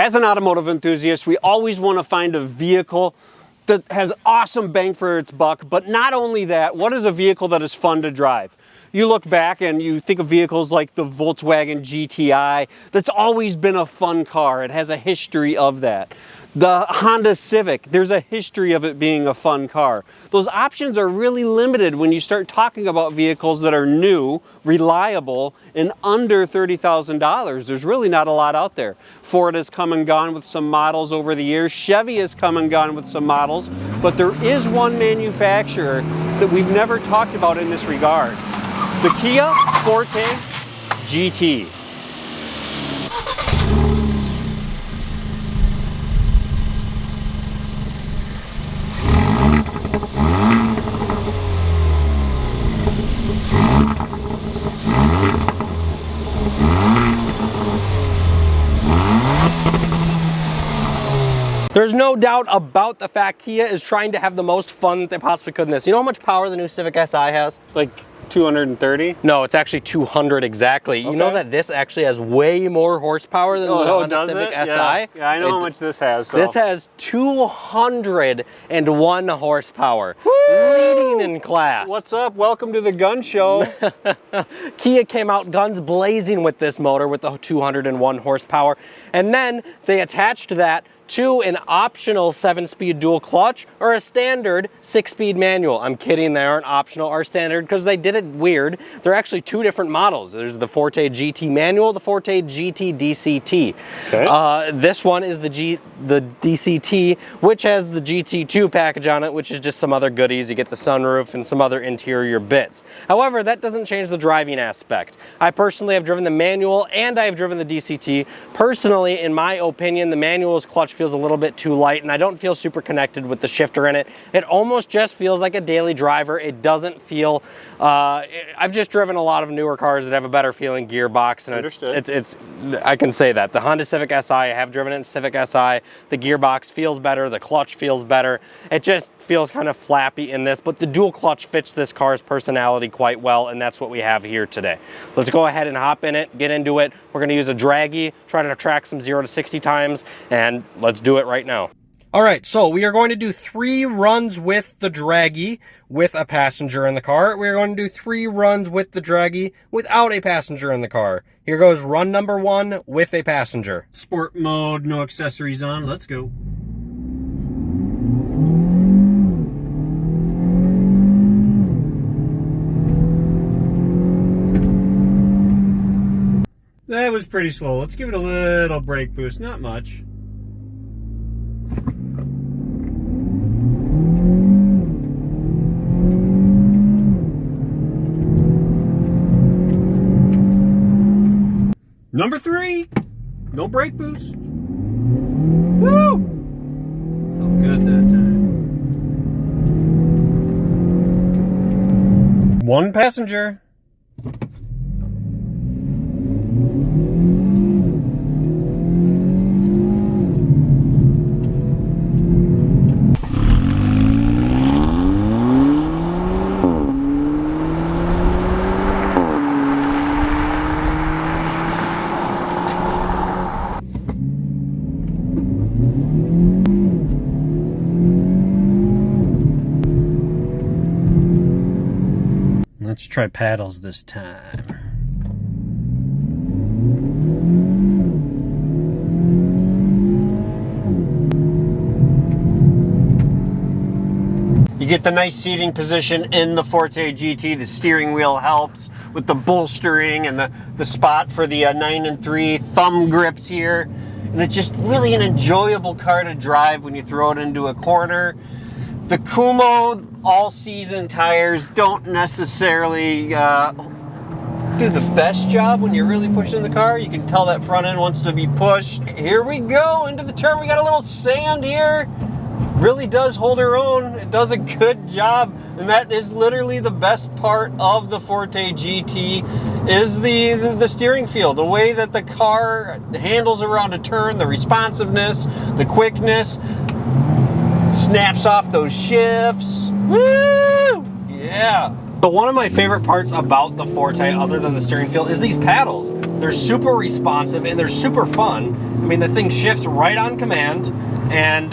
As an automotive enthusiast, we always want to find a vehicle that has awesome bang for its buck, but not only that, what is a vehicle that is fun to drive? You look back and you think of vehicles like the Volkswagen GTI, that's always been a fun car. It has a history of that. The Honda Civic, there's a history of it being a fun car. Those options are really limited when you start talking about vehicles that are new, reliable, and under $30,000. There's really not a lot out there. Ford has come and gone with some models over the years. Chevy has come and gone with some models, but there is one manufacturer that we've never talked about in this regard. The Kia Forte GT. There's no doubt about the fact Kia is trying to have the most fun that they possibly could in this. You know how much power the new Civic Si has? Like 230? No, it's actually 200 exactly. Okay. You know that this actually has way more horsepower than the Honda Civic Si? Yeah, I know how much this has. So. This has 201 horsepower, Woo! leading in class. What's up? Welcome to the gun show. Kia came out guns blazing with this motor with the 201 horsepower, and then they attached that to an optional 7-speed dual clutch or a standard 6-speed manual. I'm kidding, they aren't optional or standard because they did it weird. They're actually two different models. There's the Forte GT manual, the Forte GT DCT. Okay. This one is the DCT, which has the GT2 package on it, which is just some other goodies. You get the sunroof and some other interior bits. However, that doesn't change the driving aspect. I personally have driven the manual and I've driven the DCT. Personally, in my opinion, the manual's clutch feels a little bit too light and I don't feel super connected with the shifter in it. It almost just feels like a daily driver. It doesn't feel, I've just driven a lot of newer cars that have a better feeling gearbox, and it's I can say that. The Honda Civic Si, I have driven it in Civic Si, the gearbox feels better, the clutch feels better. It just feels kind of flappy in this, but the dual clutch fits this car's personality quite well, and that's what we have here today. Let's go ahead and hop in it, get into it. We're gonna use a draggy, try to track some 0 to 60 times, and let's do it right now. All right, so we are going to do 3 runs with the draggy with a passenger in the car. We're going to do 3 runs with the draggy without a passenger in the car. Here goes run number 1 with a passenger. Sport mode, no accessories on, let's go. That was pretty slow. Let's give it a little brake boost, not much. Number 3, no brake boost. Woo! Felt good that time. 1 passenger. Let's try paddles this time. You get the nice seating position in the Forte GT. The steering wheel helps with the bolstering and the spot for the 9 and 3 thumb grips here. And it's just really an enjoyable car to drive when you throw it into a corner. The Kumo all-season tires don't necessarily do the best job when you're really pushing the car. You can tell that front end wants to be pushed. Here we go into the turn. We got a little sand here. Really does hold her own. It does a good job, and that is literally the best part of the Forte GT is the steering feel, the way that the car handles around a turn, the responsiveness, the quickness. Snaps off those shifts. Woo! Yeah. But one of my favorite parts about the Forte, other than the steering feel, is these paddles. They're super responsive and they're super fun. I mean, the thing shifts right on command, and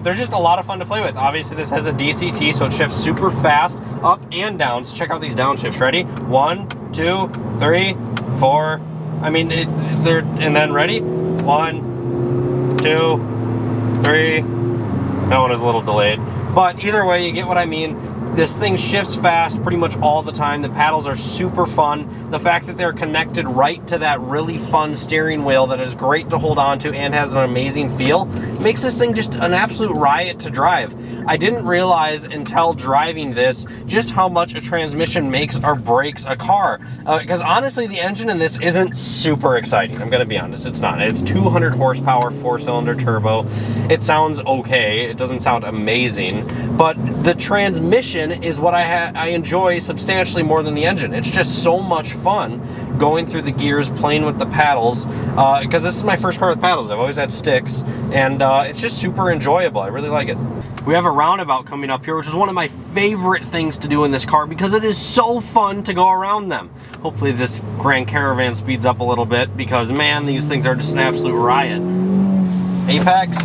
they're just a lot of fun to play with. Obviously, this has a DCT, so it shifts super fast up and down. So check out these downshifts. Ready? 1, 2, 3, 4. I mean, and then ready? 1, 2, 3. That one is a little delayed. But either way, you get what I mean. This thing shifts fast pretty much all the time. The paddles are super fun. The fact that they're connected right to that really fun steering wheel that is great to hold on to and has an amazing feel makes this thing just an absolute riot to drive. I didn't realize until driving this just how much a transmission makes or breaks a car. Because honestly, the engine in this isn't super exciting. I'm going to be honest, it's not. It's 200 horsepower, 4-cylinder turbo. It sounds okay. It doesn't sound amazing. But the transmission is what I enjoy substantially more than the engine. It's just so much fun going through the gears, playing with the paddles, because this is my first car with paddles. I've always had sticks, and it's just super enjoyable. I really like it. We have a roundabout coming up here, which is one of my favorite things to do in this car because it is so fun to go around them. Hopefully this Grand Caravan speeds up a little bit because, man, these things are just an absolute riot. Apex.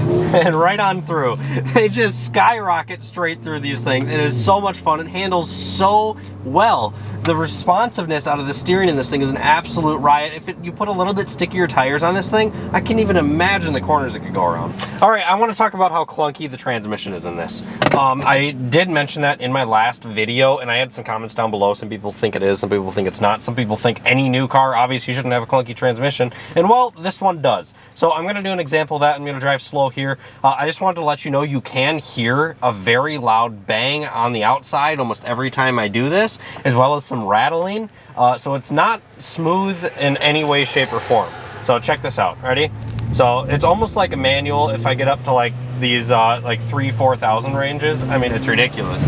And right on through. They just skyrocket straight through these things. It is so much fun. It handles so well. The responsiveness out of the steering in this thing is an absolute riot. If you put a little bit stickier tires on this thing, I can't even imagine the corners it could go around. All right, I want to talk about how clunky the transmission is in this. I did mention that in my last video, and I had some comments down below. Some people think it is, some people think it's not. Some people think any new car obviously shouldn't have a clunky transmission, and well, this one does. So I'm going to do an example of that. I'm going to drive slow here. I just wanted to let you know you can hear a very loud bang on the outside almost every time I do this, as well as some rattling. So it's not smooth in any way, shape, or form. So check this out. Ready? So it's almost like a manual if I get up to like these like 3,000-4,000 ranges. I mean, it's ridiculous.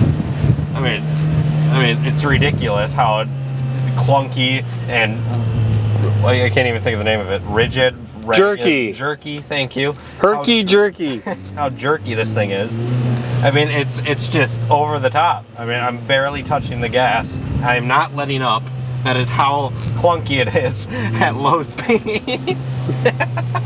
I mean, it's ridiculous how clunky and I can't even think of the name of it. Rigid. Jerky, thank you. Jerky. How jerky this thing is. I mean, it's just over the top. I mean, I'm barely touching the gas. I'm not letting up. That is how clunky it is at low speed.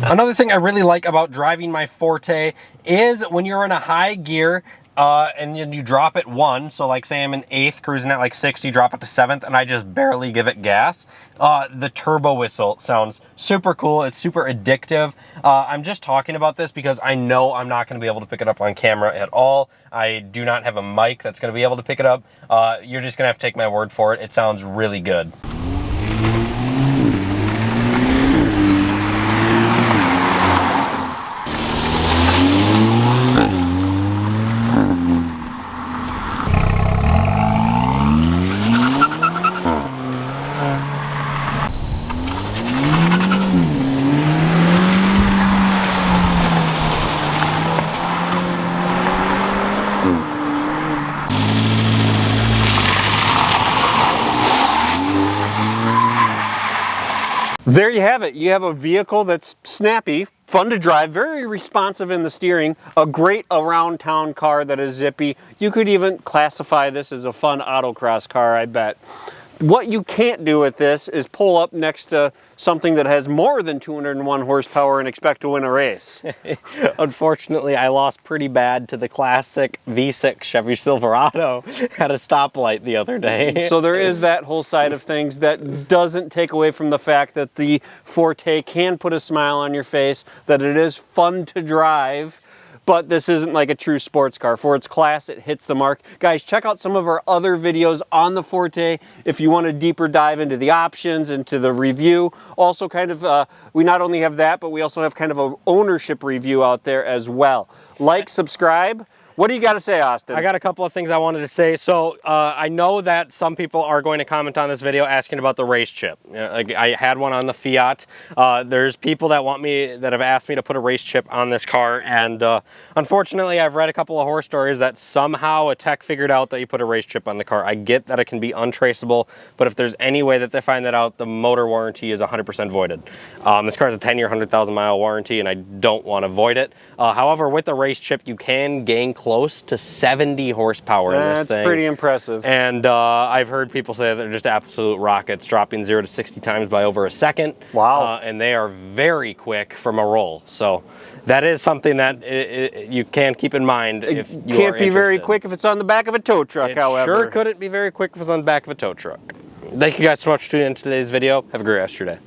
Another thing I really like about driving my Forte is when you're in a high gear, and then you drop it 1, so like say I'm in 8th, cruising at like 60, drop it to 7th, and I just barely give it gas. The turbo whistle sounds super cool. It's super addictive. I'm just talking about this because I know I'm not going to be able to pick it up on camera at all. I do not have a mic that's going to be able to pick it up. You're just going to have to take my word for it. It sounds really good. There you have it. You have a vehicle that's snappy, fun to drive, very responsive in the steering, a great around town car that is zippy. You could even classify this as a fun autocross car, I bet. What you can't do with this is pull up next to something that has more than 201 horsepower and expect to win a race. Unfortunately, I lost pretty bad to the classic V6 Chevy Silverado at a stoplight the other day. So there is that whole side of things that doesn't take away from the fact that the Forte can put a smile on your face, that it is fun to drive. But this isn't like a true sports car. For its class, it hits the mark. Guys, check out some of our other videos on the Forte if you want a deeper dive into the options, into the review. Also kind of, we not only have that, but we also have kind of an ownership review out there as well. Like, subscribe. What do you got to say, Austin? I got a couple of things I wanted to say. So I know that some people are going to comment on this video asking about the race chip. I had one on the Fiat. There's people that have asked me to put a race chip on this car, and unfortunately I've read a couple of horror stories that somehow a tech figured out that you put a race chip on the car. I get that it can be untraceable, but if there's any way that they find that out, the motor warranty is 100% voided. This car has a 10-year, 100,000 mile warranty, and I don't want to void it. However, with the race chip, you can gain close to 70 horsepower in this thing. That's pretty impressive. And I've heard people say they're just absolute rockets, dropping 0 to 60 times by over a second. Wow. And they are very quick from a roll. So that is something that you can keep in mind if you can't be very interested. quick if it's on the back of a tow truck, however. Sure couldn't be very quick if it's on the back of a tow truck. Thank you guys so much for tuning in today's video. Have a great rest of your day.